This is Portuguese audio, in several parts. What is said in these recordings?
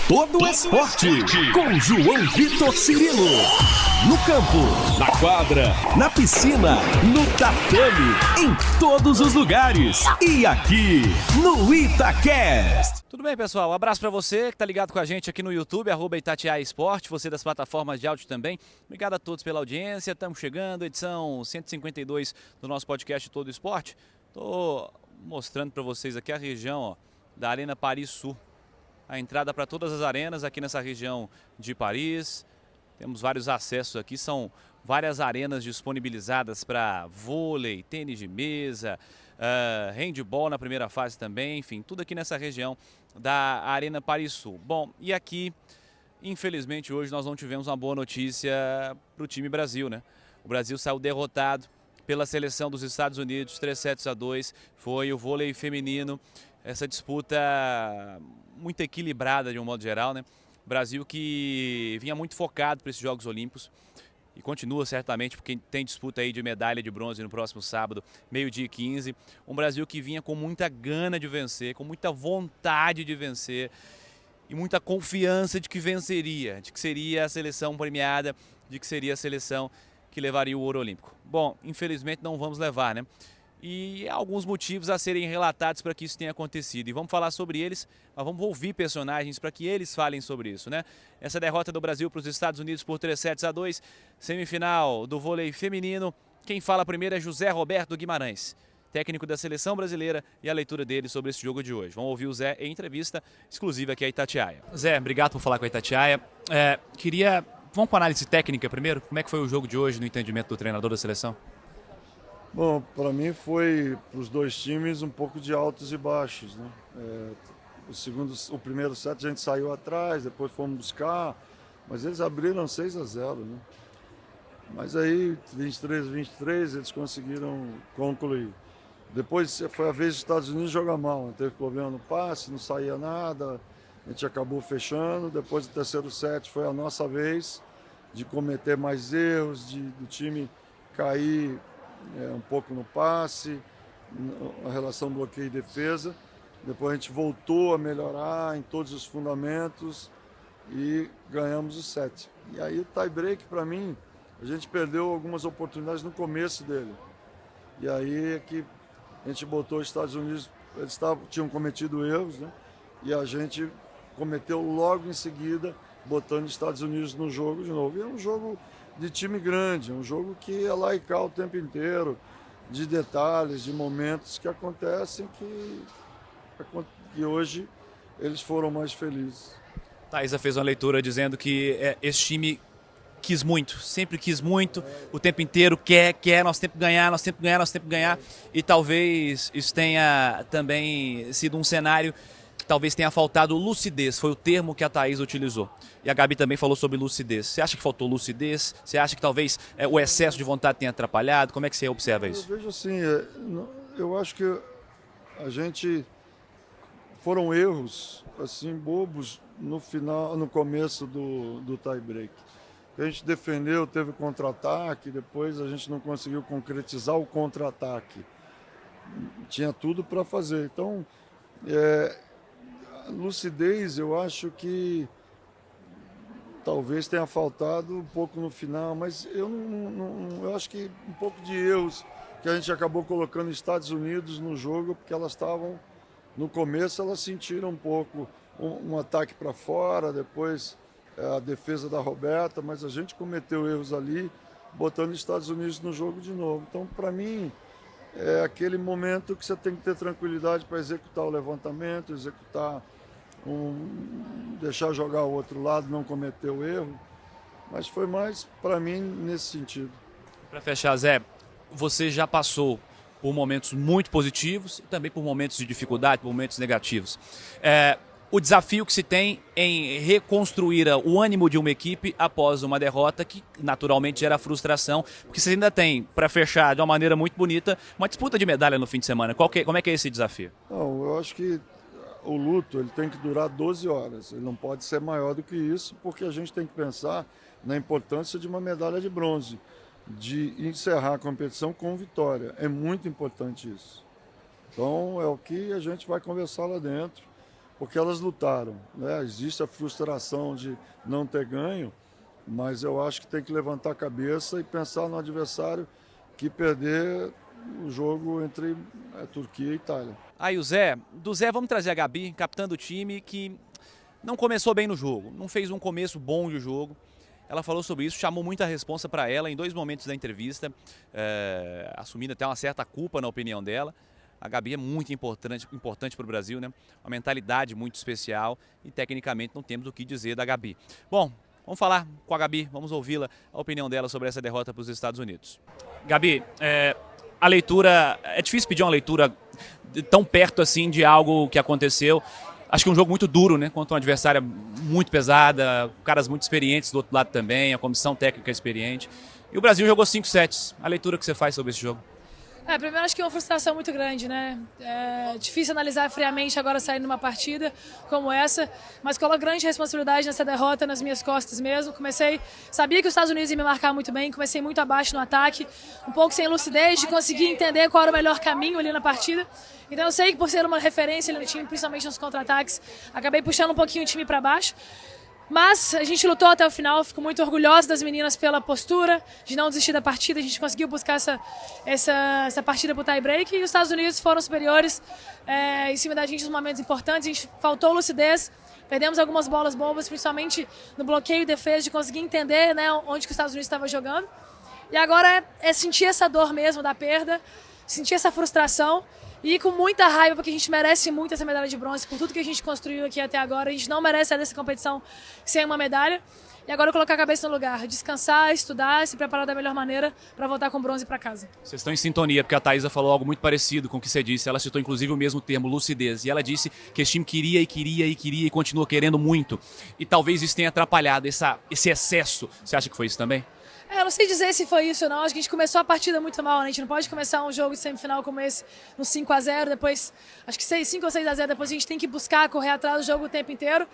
Todo esporte, com João Vitor Cirilo. No campo, na quadra, na piscina, no tatame, em todos os lugares. E aqui, no Itacast. Tudo bem, pessoal? Um abraço para você que está ligado com a gente aqui no YouTube, @Itatiaia Esporte, você das plataformas de áudio também. Obrigado a todos pela audiência, estamos chegando, edição 152 do nosso podcast Todo Esporte. Estou mostrando para vocês aqui a região, ó, da Arena Paris Sul. A entrada para todas as arenas aqui nessa região de Paris. Temos vários acessos aqui, são várias arenas disponibilizadas para vôlei, tênis de mesa, handball na primeira fase também, enfim, tudo aqui nessa região da Arena Paris Sul. Bom, e aqui, infelizmente, hoje nós não tivemos uma boa notícia para o time Brasil, né? O Brasil saiu derrotado pela seleção dos Estados Unidos, 3-2, foi o vôlei feminino. Essa disputa muito equilibrada de um modo geral, né? Brasil que vinha muito focado para esses Jogos Olímpicos e continua certamente, porque tem disputa aí de medalha de bronze no próximo sábado, 12h15. Um Brasil que vinha com muita gana de vencer, com muita vontade de vencer e muita confiança de que venceria, de que seria a seleção premiada, de que seria a seleção que levaria o ouro olímpico. Bom, infelizmente não vamos levar, né? E há alguns motivos a serem relatados para que isso tenha acontecido. E vamos falar sobre eles, mas vamos ouvir personagens para que eles falem sobre isso, né? Essa derrota do Brasil para os Estados Unidos por 3-2, semifinal do vôlei feminino. Quem fala primeiro é José Roberto Guimarães, técnico da seleção brasileira, e a leitura dele sobre esse jogo de hoje. Vamos ouvir o Zé em entrevista exclusiva aqui à Itatiaia. Zé, obrigado por falar com a Itatiaia. Vamos com a análise técnica primeiro? Como é que foi o jogo de hoje no entendimento do treinador da seleção? Bom, para mim foi, para os dois times, um pouco de altos e baixos, né? O primeiro set a gente saiu atrás, depois fomos buscar, mas eles abriram 6-0, né? Mas aí, 23-23, eles conseguiram concluir. Depois foi a vez dos Estados Unidos jogar mal, né? Teve problema no passe, não saía nada, a gente acabou fechando. Depois do terceiro set foi a nossa vez de cometer mais erros, do time cair um pouco no passe, a relação bloqueio e defesa. Depois a gente voltou a melhorar em todos os fundamentos e ganhamos o set. E aí o tie break, para mim, a gente perdeu algumas oportunidades no começo dele. E aí é que a gente botou os Estados Unidos, eles tinham cometido erros, né? E a gente cometeu logo em seguida, botando os Estados Unidos no jogo de novo. E é um jogo de time grande, um jogo que é lá e cá o tempo inteiro, de detalhes, de momentos que acontecem que hoje eles foram mais felizes. Thaisa fez uma leitura dizendo que esse time quis muito, sempre quis muito, o tempo inteiro quer, nós temos que ganhar, nós temos que ganhar, nós temos que ganhar, e talvez isso tenha também sido um cenário que talvez tenha faltado lucidez, foi o termo que a Thaís utilizou. E a Gabi também falou sobre lucidez. Você acha que faltou lucidez? Você acha que talvez o excesso de vontade tenha atrapalhado? Como é que você observa isso? Eu vejo assim, eu acho que a gente foram erros assim bobos no final, no começo do tie break. A gente defendeu, teve contra-ataque, depois a gente não conseguiu concretizar o contra-ataque. Tinha tudo para fazer. Então, lucidez, eu acho que talvez tenha faltado um pouco no final, mas eu acho que um pouco de erros que a gente acabou colocando os Estados Unidos no jogo, porque elas estavam, no começo elas sentiram um pouco um ataque para fora, depois a defesa da Roberta, mas a gente cometeu erros ali, botando os Estados Unidos no jogo de novo. Então, para mim, é aquele momento que você tem que ter tranquilidade para executar o levantamento, deixar jogar o outro lado, não cometer o erro. Mas foi mais para mim nesse sentido. Para fechar, Zé, você já passou por momentos muito positivos e também por momentos de dificuldade, por momentos negativos. O desafio que se tem em reconstruir o ânimo de uma equipe após uma derrota que naturalmente gera frustração, porque você ainda tem, para fechar de uma maneira muito bonita, uma disputa de medalha no fim de semana. Como é que é esse desafio? Não, eu acho que o luto ele tem que durar 12 horas, ele não pode ser maior do que isso, porque a gente tem que pensar na importância de uma medalha de bronze, de encerrar a competição com vitória. É muito importante isso. Então é o que a gente vai conversar lá dentro. porque elas lutaram, né? Existe a frustração de não ter ganho, mas eu acho que tem que levantar a cabeça e pensar no adversário que perder o jogo entre Turquia e Itália. Aí o Zé, do Zé vamos trazer a Gabi, capitã do time, que não começou bem no jogo, não fez um começo bom de jogo. Ela falou sobre isso, chamou muita responsa para ela em 2 momentos da entrevista, assumindo até uma certa culpa na opinião dela. A Gabi é muito importante para o Brasil, né? Uma mentalidade muito especial e tecnicamente não temos o que dizer da Gabi. Bom, vamos falar com a Gabi, vamos ouvi-la, a opinião dela sobre essa derrota para os Estados Unidos. Gabi, a leitura, é difícil pedir uma leitura tão perto assim de algo que aconteceu. Acho que é um jogo muito duro, né? Contra uma adversária muito pesada, caras muito experientes do outro lado também, a comissão técnica experiente. E o Brasil jogou 5 sets. A leitura que você faz sobre esse jogo? Primeiro acho que é uma frustração muito grande, né? É difícil analisar friamente agora saindo numa partida como essa, mas coloco grande responsabilidade nessa derrota nas minhas costas mesmo. Sabia que os Estados Unidos ia me marcar muito bem, comecei muito abaixo no ataque, um pouco sem lucidez de conseguir entender qual era o melhor caminho ali na partida. Então eu sei que por ser uma referência ali no time, principalmente nos contra-ataques, acabei puxando um pouquinho o time para baixo. Mas a gente lutou até o final, fico muito orgulhosa das meninas pela postura, de não desistir da partida, a gente conseguiu buscar essa partida para o tie-break e os Estados Unidos foram superiores em cima da gente nos momentos importantes, a gente faltou lucidez, perdemos algumas bolas bobas, principalmente no bloqueio e defesa, de conseguir entender, né, onde que os Estados Unidos estava jogando. E agora é sentir essa dor mesmo da perda, sentir essa frustração. E com muita raiva, porque a gente merece muito essa medalha de bronze, por tudo que a gente construiu aqui até agora. A gente não merece sair dessa competição sem uma medalha. E agora colocar a cabeça no lugar, descansar, estudar, se preparar da melhor maneira para voltar com bronze para casa. Vocês estão em sintonia, porque a Thaisa falou algo muito parecido com o que você disse. Ela citou inclusive o mesmo termo, lucidez. E ela disse que esse time queria e continua querendo muito. E talvez isso tenha atrapalhado esse excesso. Você acha que foi isso também? Eu não sei dizer se foi isso ou não, acho que a gente começou a partida muito mal, né? A gente não pode começar um jogo de semifinal como esse no 5-0, depois, acho que 5 ou 6-0, depois a gente tem que buscar, correr atrás do jogo o tempo inteiro.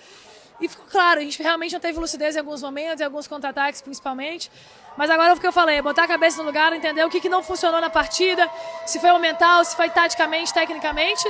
E ficou claro, a gente realmente não teve lucidez em alguns momentos, em alguns contra-ataques principalmente. Mas agora é o que eu falei, botar a cabeça no lugar, entender o que não funcionou na partida, se foi o mental, se foi taticamente, tecnicamente,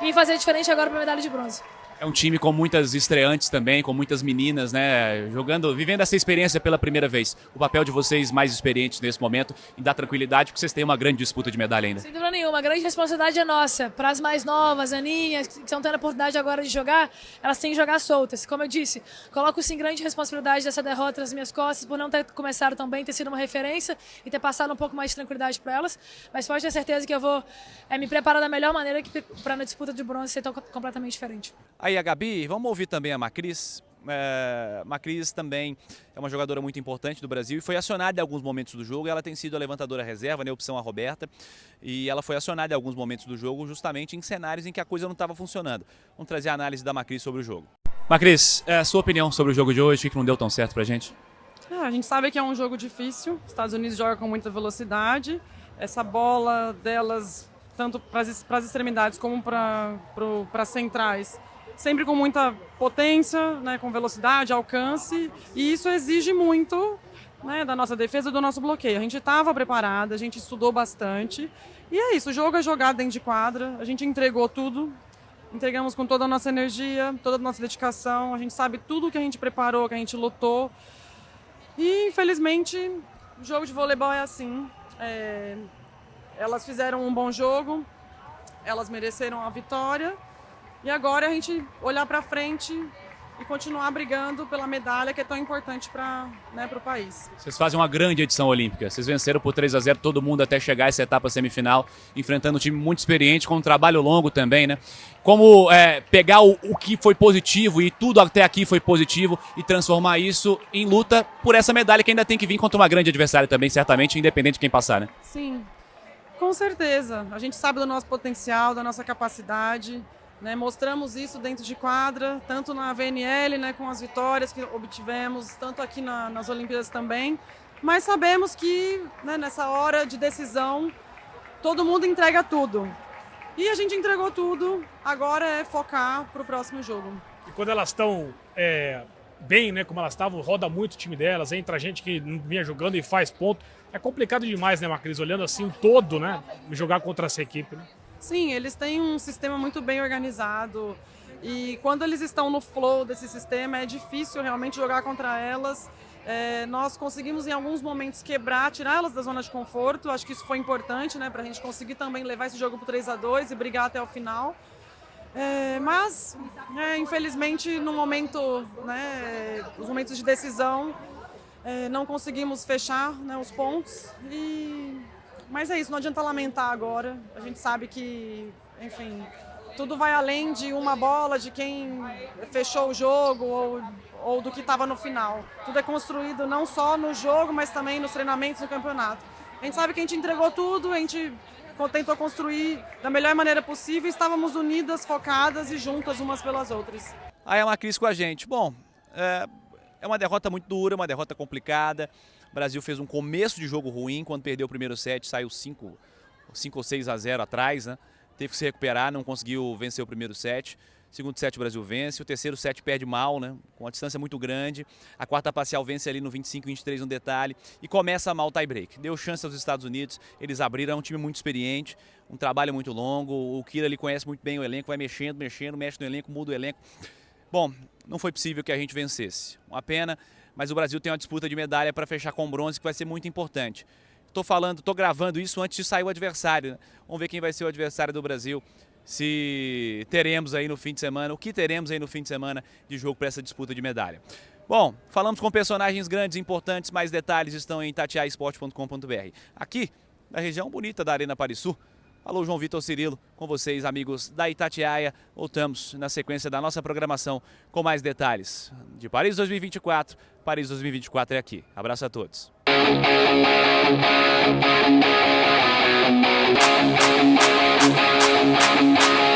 e fazer diferente agora para a medalha de bronze. É um time com muitas estreantes também, com muitas meninas, né, vivendo essa experiência pela primeira vez. O papel de vocês mais experientes nesse momento em dar tranquilidade, porque vocês têm uma grande disputa de medalha ainda. Sem dúvida nenhuma, a grande responsabilidade é nossa. Para as mais novas, Aninhas, que estão tendo a oportunidade agora de jogar, elas têm que jogar soltas. Como eu disse, coloco sim grande responsabilidade dessa derrota nas minhas costas, por não ter começado tão bem, ter sido uma referência e ter passado um pouco mais de tranquilidade para elas. Mas pode ter certeza que eu vou me preparar da melhor maneira para na disputa de bronze ser completamente diferente. Aí a Gabi, vamos ouvir também a Macris. Macris também é uma jogadora muito importante do Brasil e foi acionada em alguns momentos do jogo. Ela tem sido a levantadora reserva, né, opção a Roberta, e ela foi acionada em alguns momentos do jogo justamente em cenários em que a coisa não estava funcionando. Vamos trazer a análise da Macris sobre o jogo. Macris, sua opinião sobre o jogo de hoje, que não deu tão certo pra gente? A gente sabe que é um jogo difícil, os Estados Unidos jogam com muita velocidade, essa bola delas, tanto para as extremidades como para as centrais, sempre com muita potência, né, com velocidade, alcance, e isso exige muito, né, da nossa defesa e do nosso bloqueio. A gente estava preparada, a gente estudou bastante, e é isso, o jogo é jogado dentro de quadra, a gente entregou tudo, entregamos com toda a nossa energia, toda a nossa dedicação, a gente sabe tudo que a gente preparou, que a gente lutou, e infelizmente o jogo de voleibol é assim, elas fizeram um bom jogo, elas mereceram a vitória, e agora a gente olhar para frente e continuar brigando pela medalha que é tão importante para o país. Vocês fazem uma grande edição olímpica. Vocês venceram por 3-0 todo mundo até chegar a essa etapa semifinal, enfrentando um time muito experiente, com um trabalho longo também, né? Como pegar o que foi positivo e tudo até aqui foi positivo e transformar isso em luta por essa medalha que ainda tem que vir contra uma grande adversária também, certamente, independente de quem passar, né? Sim, com certeza. A gente sabe do nosso potencial, da nossa capacidade. Né, mostramos isso dentro de quadra, tanto na VNL, né, com as vitórias que obtivemos, tanto aqui nas Olimpíadas também, mas sabemos que, né, nessa hora de decisão todo mundo entrega tudo. E a gente entregou tudo, agora é focar para o próximo jogo. E quando elas estão bem, né, como elas estavam, roda muito o time delas, entra gente que não vinha jogando e faz ponto. É complicado demais, né, Macris, olhando assim o todo, né, jogar contra essa equipe, né? Sim, eles têm um sistema muito bem organizado E quando eles estão no flow desse sistema, é difícil realmente jogar contra elas. Nós conseguimos em alguns momentos quebrar, tirar elas da zona de conforto. Acho que isso foi importante, né, para a gente conseguir também levar esse jogo para o 3-2 e brigar até o final. Mas, infelizmente, no momento, né, os momentos de decisão, não conseguimos fechar, né, os pontos. Mas é isso, não adianta lamentar agora. A gente sabe que, enfim, tudo vai além de uma bola, de quem fechou o jogo ou do que estava no final. Tudo é construído não só no jogo, mas também nos treinamentos, no campeonato. A gente sabe que a gente entregou tudo, a gente tentou construir da melhor maneira possível, estávamos unidas, focadas e juntas umas pelas outras. Aí é uma crise com a gente. Bom, é uma derrota muito dura, uma derrota complicada. O Brasil fez um começo de jogo ruim, quando perdeu o primeiro set, saiu 5 ou 6-0 atrás, né? Teve que se recuperar, não conseguiu vencer o primeiro set. Segundo set o Brasil vence, o terceiro set perde mal, né? Com uma distância muito grande. A quarta parcial vence ali no 25-23 no detalhe e começa mal o tie-break. Deu chance aos Estados Unidos, eles abriram, é um time muito experiente, um trabalho muito longo. O Kira ali conhece muito bem o elenco, vai mexendo, mexe no elenco, muda o elenco. Bom, não foi possível que a gente vencesse. Uma pena, mas o Brasil tem uma disputa de medalha para fechar com bronze que vai ser muito importante. Tô gravando isso antes de sair o adversário, né? Vamos ver quem vai ser o adversário do Brasil. Se teremos aí no fim de semana, o que teremos aí no fim de semana de jogo para essa disputa de medalha. Bom, falamos com personagens grandes e importantes, mais detalhes estão em itatiaiasport.com.br. Aqui, na região bonita da Arena Parisul. Alô, João Vitor Cirilo, com vocês, amigos da Itatiaia. Voltamos na sequência da nossa programação com mais detalhes de Paris 2024. Paris 2024 é aqui. Abraço a todos. We'll be right back.